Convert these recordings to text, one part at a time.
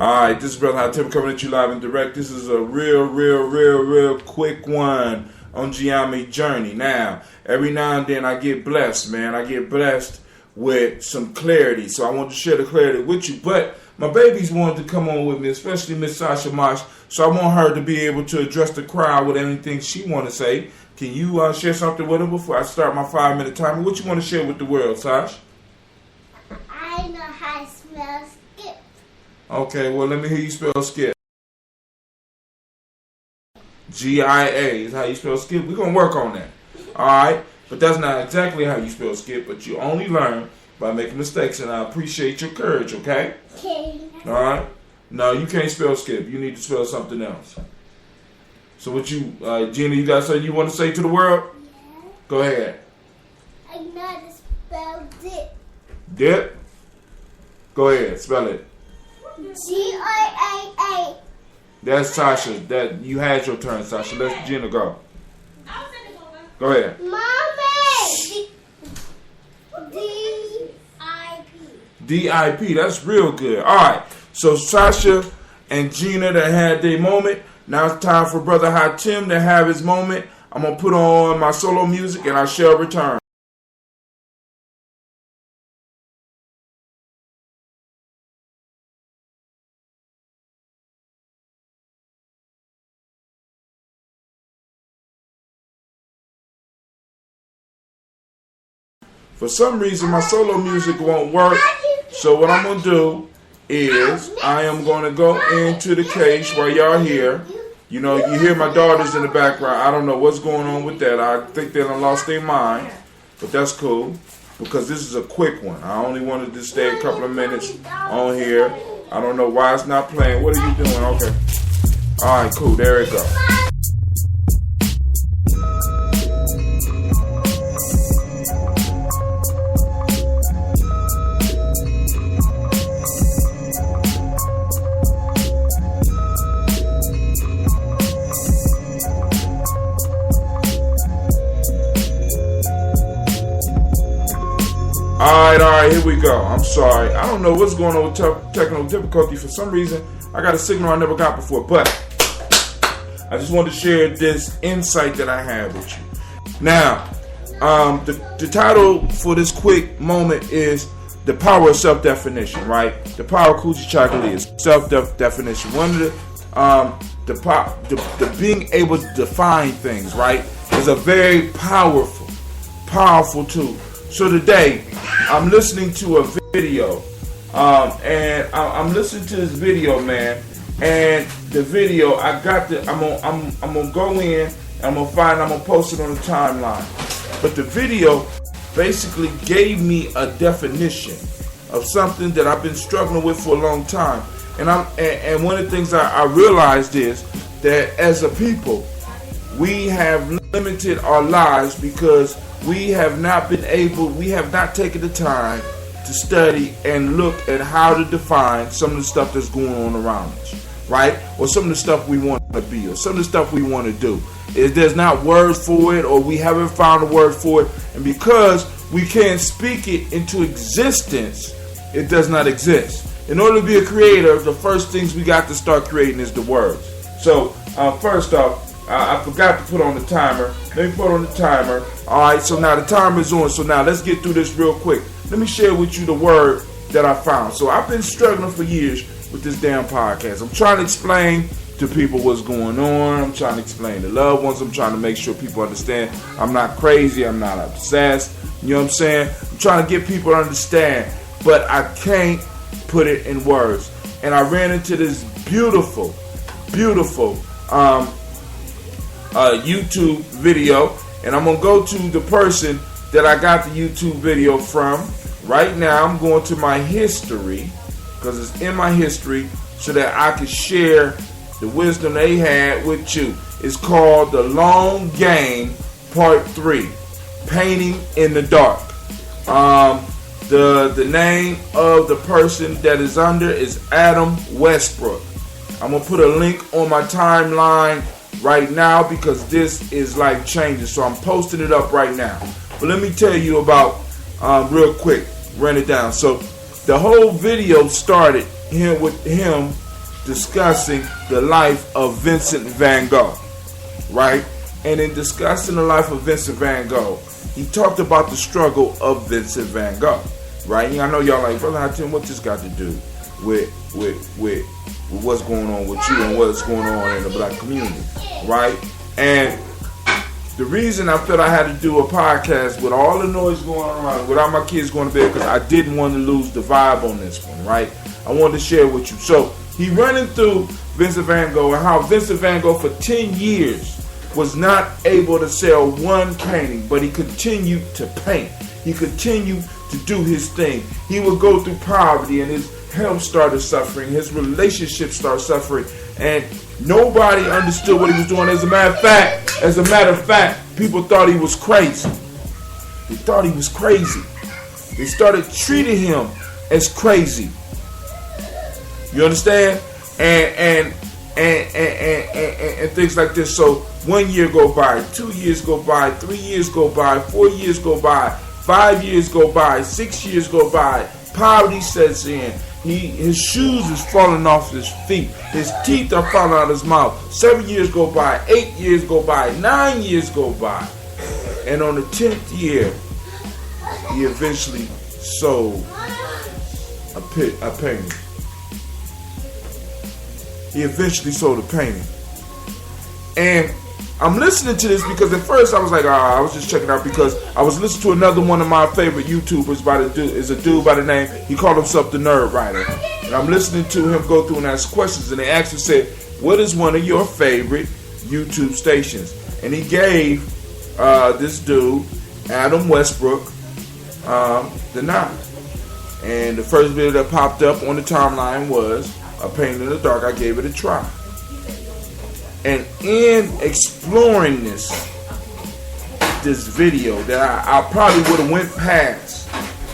Alright, this is Brother Hot Tim coming at you live and direct. This is a real quick one on Gye-Nyame journey. Now, every now and then I get blessed, man. I get blessed with some clarity. So I want to share the clarity with you. But my babies wanted to come on with me, especially Miss Sasha Marsh. So I want her to be able to address the crowd with anything she want to say. Can you share something with her before I start my 5-minute timer? What you want to share with the world, Sash? I know how to spell skip. Okay, well, let me hear you spell skip. G-I-A is how you spell skip. We're going to work on that. All right? But that's not exactly how you spell skip, but you only learn by making mistakes, and I appreciate your courage, okay? Okay. All right? No, you can't spell skip. You need to spell something else. So what you, Gina, you got something you want to say to the world? Yeah. Go ahead. I know how to spell dip. Dip? Go ahead. Spell it. G-I-A-A. That's Sasha. That you had your turn, Sasha. Let Gina go. Go ahead. Mommy! D-I-P. D-I-P. That's real good. All right. So Sasha and Gina that had their moment. Now it's time for Brother Hot Tim to have his moment. I'm going to put on my solo music and I shall return. For some reason, my solo music won't work. So what I'm going to do is I am going to go into the case while y'all here. You know, you hear my daughters in the background. I don't know what's going on with that. I think they done lost their mind. But that's cool because this is a quick one. I only wanted to stay a couple of minutes on here. I don't know why it's not playing. What are you doing? Okay. All right, cool. There it goes. All right, here we go. I'm sorry. I don't know what's going on with technical difficulty. For some reason, I got a signal I never got before. But I just wanted to share this insight that I have with you. Now, the title for this quick moment is The Power of Self-Definition, right? The power of Kujichagulia is self-definition. One of the being able to define things, right, is a very powerful tool. So today, I'm listening to a video, and I'm listening to this video, man. And the video, I'm gonna go in, and I'm gonna post it on the timeline. But the video basically gave me a definition of something that I've been struggling with for a long time. And one of the things I realized is that as a people, we have limited our lives because we have not taken the time to study and look at how to define some of the stuff that's going on around us, right? Or some of the stuff we want to be, or some of the stuff we want to do. There's not words for it, or we haven't found a word for it. And because we can't speak it into existence, it does not exist. In order to be a creator, the first things we got to start creating is the words. So, first off, I forgot to put on the timer. Let me put on the timer. Alright, so now the timer is on. So now let's get through this real quick. Let me share with you the word that I found. So I've been struggling for years with this damn podcast. I'm trying to explain to people what's going on. I'm trying to explain to loved ones. I'm trying to make sure people understand I'm not crazy. I'm not obsessed. You know what I'm saying? I'm trying to get people to understand. But I can't put it in words. And I ran into this beautiful YouTube video, and I'm gonna go to the person that I got the YouTube video from. Right now I'm going to my history because it's in my history so that I can share the wisdom they had with you. It's called The Long Game Part 3, Painting in the Dark. The name of the person that is under is Adam Westbrook. I'm gonna put a link on my timeline right now because this is life changing. So I'm posting it up right now. But let me tell you about real quick, run it down. So the whole video started here with him discussing the life of Vincent van Gogh, right? And in discussing the life of Vincent van Gogh, he talked about the struggle of Vincent van Gogh, right? And I know y'all like, Brother Hatim, what this got to do with what's going on with you and what's going on in the black community, right? And the reason I felt I had to do a podcast with all the noise going on, without my kids going to bed, because I didn't want to lose the vibe on this one, right? I wanted to share with you. So he running through Vincent van Gogh and how Vincent van Gogh for 10 years was not able to sell one painting, but he continued to paint. He continued to do his thing. He would go through poverty and his health started suffering. His relationships started suffering. And nobody understood what he was doing. As a matter of fact, people thought he was crazy. They thought he was crazy. They started treating him as crazy. You understand? And things like this. So 1 year go by, 2 years go by, 3 years go by, 4 years go by, 5 years go by, 6 years go by. Poverty sets in. His shoes is falling off his feet. His teeth are falling out of his mouth. 7 years go by, 8 years go by, 9 years go by. And on the 10th year, he eventually sold a painting. He eventually sold a painting. And I'm listening to this because at first I was like, I was just checking out because I was listening to another one of my favorite YouTubers is a dude by the name, he called himself the Nerd Writer. And I'm listening to him go through and ask questions, and they actually said, what is one of your favorite YouTube stations? And he gave this dude, Adam Westbrook, the nod. And the first video that popped up on the timeline was A Pain in the Dark. I gave it a try. And in exploring this video that I probably would have went past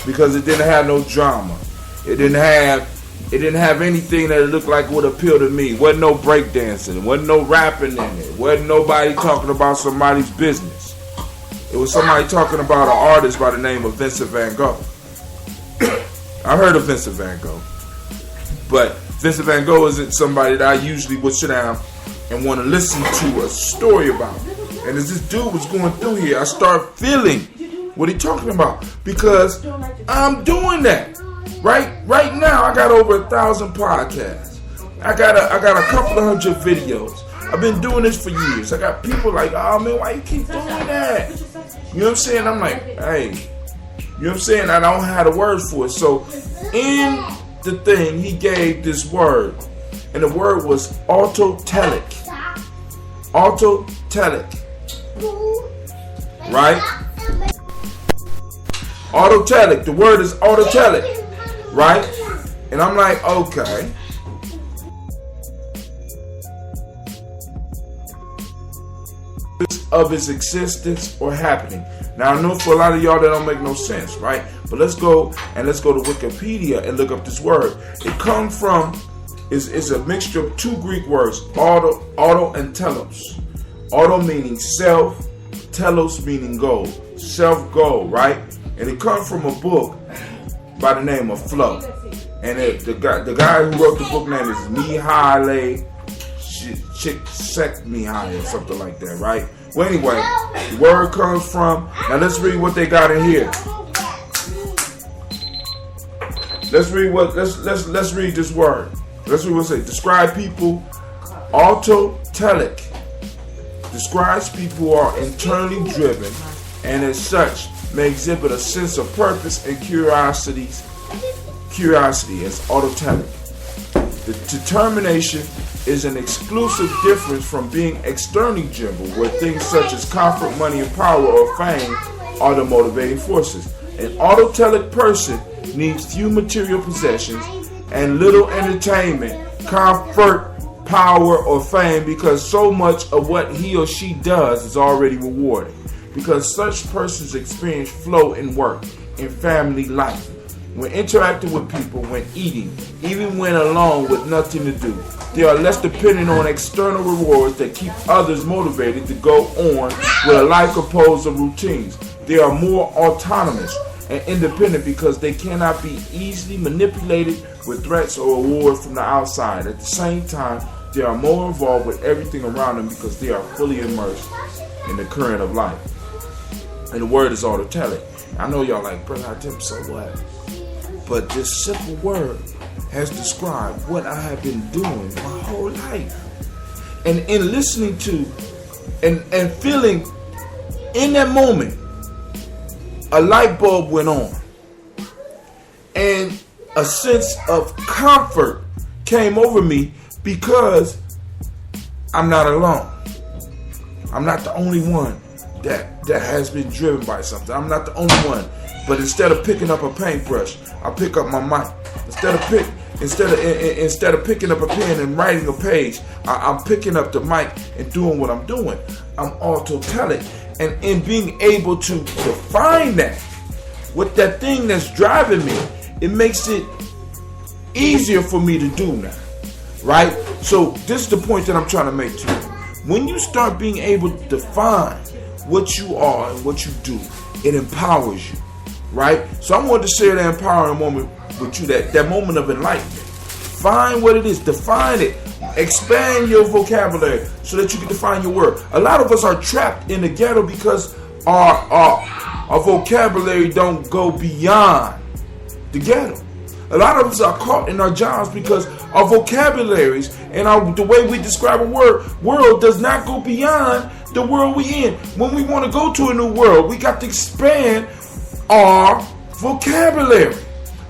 because it didn't have no drama. It didn't have anything that looked like would appeal to me. Wasn't no breakdancing. Wasn't no rapping in it. Wasn't nobody talking about somebody's business. It was somebody talking about an artist by the name of Vincent van Gogh. I heard of Vincent van Gogh. But Vincent van Gogh isn't somebody that I usually would sit down and want to listen to a story about. And as this dude was going through here, I start feeling what he's talking about because I'm doing that. Right now, I got over 1,000 podcasts. I got a couple of hundred videos. I've been doing this for years. I got people like, oh man, why you keep doing that? You know what I'm saying? I'm like, hey, you know what I'm saying? I don't have the words for it. So in the thing, he gave this word. And the word was autotelic. Autotelic. Right? Autotelic. The word is autotelic. Right? And I'm like, okay. Of its existence or happening. Now I know for a lot of y'all that don't make no sense, right? But let's go to Wikipedia and look up this word. It comes from is a mixture of two Greek words, auto and telos. Auto meaning self, telos meaning goal. Self-goal, right? And it comes from a book by the name of Flow. And the guy who wrote the book name is Mihaly Csikszentmihalyi or something like that, right? Well, anyway, the word comes from. Now let's read what they got in here. Let's read this word. Let's read what it says. Describe people. Autotelic describes people who are internally driven and as such may exhibit a sense of purpose and curiosity as autotelic. The determination is an exclusive difference from being externally driven, where things such as comfort, money, and power or fame are the motivating forces. An autotelic person needs few material possessions and little entertainment, comfort, power, or fame because so much of what he or she does is already rewarding. Because such persons experience flow in work, in family life, when interacting with people, when eating, even when alone with nothing to do. They are less dependent on external rewards that keep others motivated to go on with a life composed of routines. They are more autonomous and independent because they cannot be easily manipulated with threats or rewards from the outside. At the same time, they are more involved with everything around them because they are fully immersed in the current of life. And the word is autotelic. I know y'all like, brother, I tell you so what? But this simple word has described what I have been doing my whole life. And in listening to and feeling in that moment, a light bulb went on. And a sense of comfort came over me because I'm not alone. I'm not the only one that has been driven by something. I'm not the only one. But instead of picking up a paintbrush, I pick up my mic. Instead of picking up a pen and writing a page, I'm picking up the mic and doing what I'm doing. I'm autotelic. And in being able to define that with that thing that's driving me, it makes it easier for me to do now. Right? So this is the point that I'm trying to make to you. When you start being able to define what you are and what you do, it empowers you. Right? So I wanted to share that empowering moment with you, that moment of enlightenment. Find what it is, define it, expand your vocabulary so that you can define your word. A lot of us are trapped in the ghetto because our vocabulary don't go beyond the ghetto. A lot of us are caught in our jobs because our vocabularies and the way we describe a world does not go beyond the world we in. When we want to go to a new world, we got to expand our vocabulary.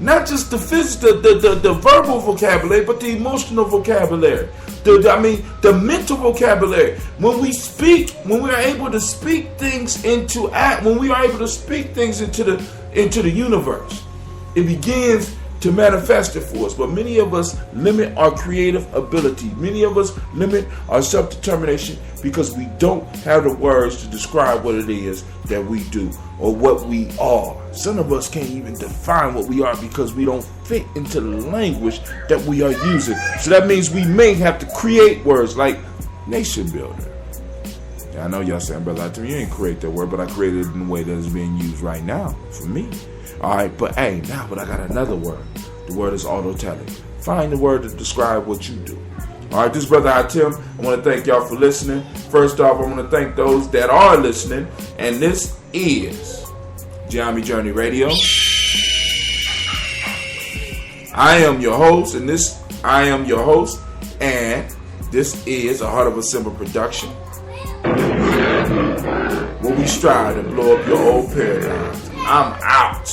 Not just the physical, the verbal vocabulary, but the emotional vocabulary. The mental vocabulary. When we speak, when we are able to speak things into act, when we are able to speak things into the universe, it begins to manifest it for us. But many of us limit our creative ability. Many of us limit our self-determination because we don't have the words to describe what it is that we do or what we are. Some of us can't even define what we are because we don't fit into the language that we are using. So that means we may have to create words like nation builder. Yeah, I know y'all saying, brother, you ain't create that word, but I created it in the way that is being used right now for me. All right, but I got another word. The word is autotelic. Find the word to describe what you do. All right, this is Brother Tim. I want to thank y'all for listening. First off, I want to thank those that are listening. And this is Gye-Nyame Journey Radio. I am your host, and this is a Heart of a Simple production, where we strive to blow up your old paradigms. I'm out.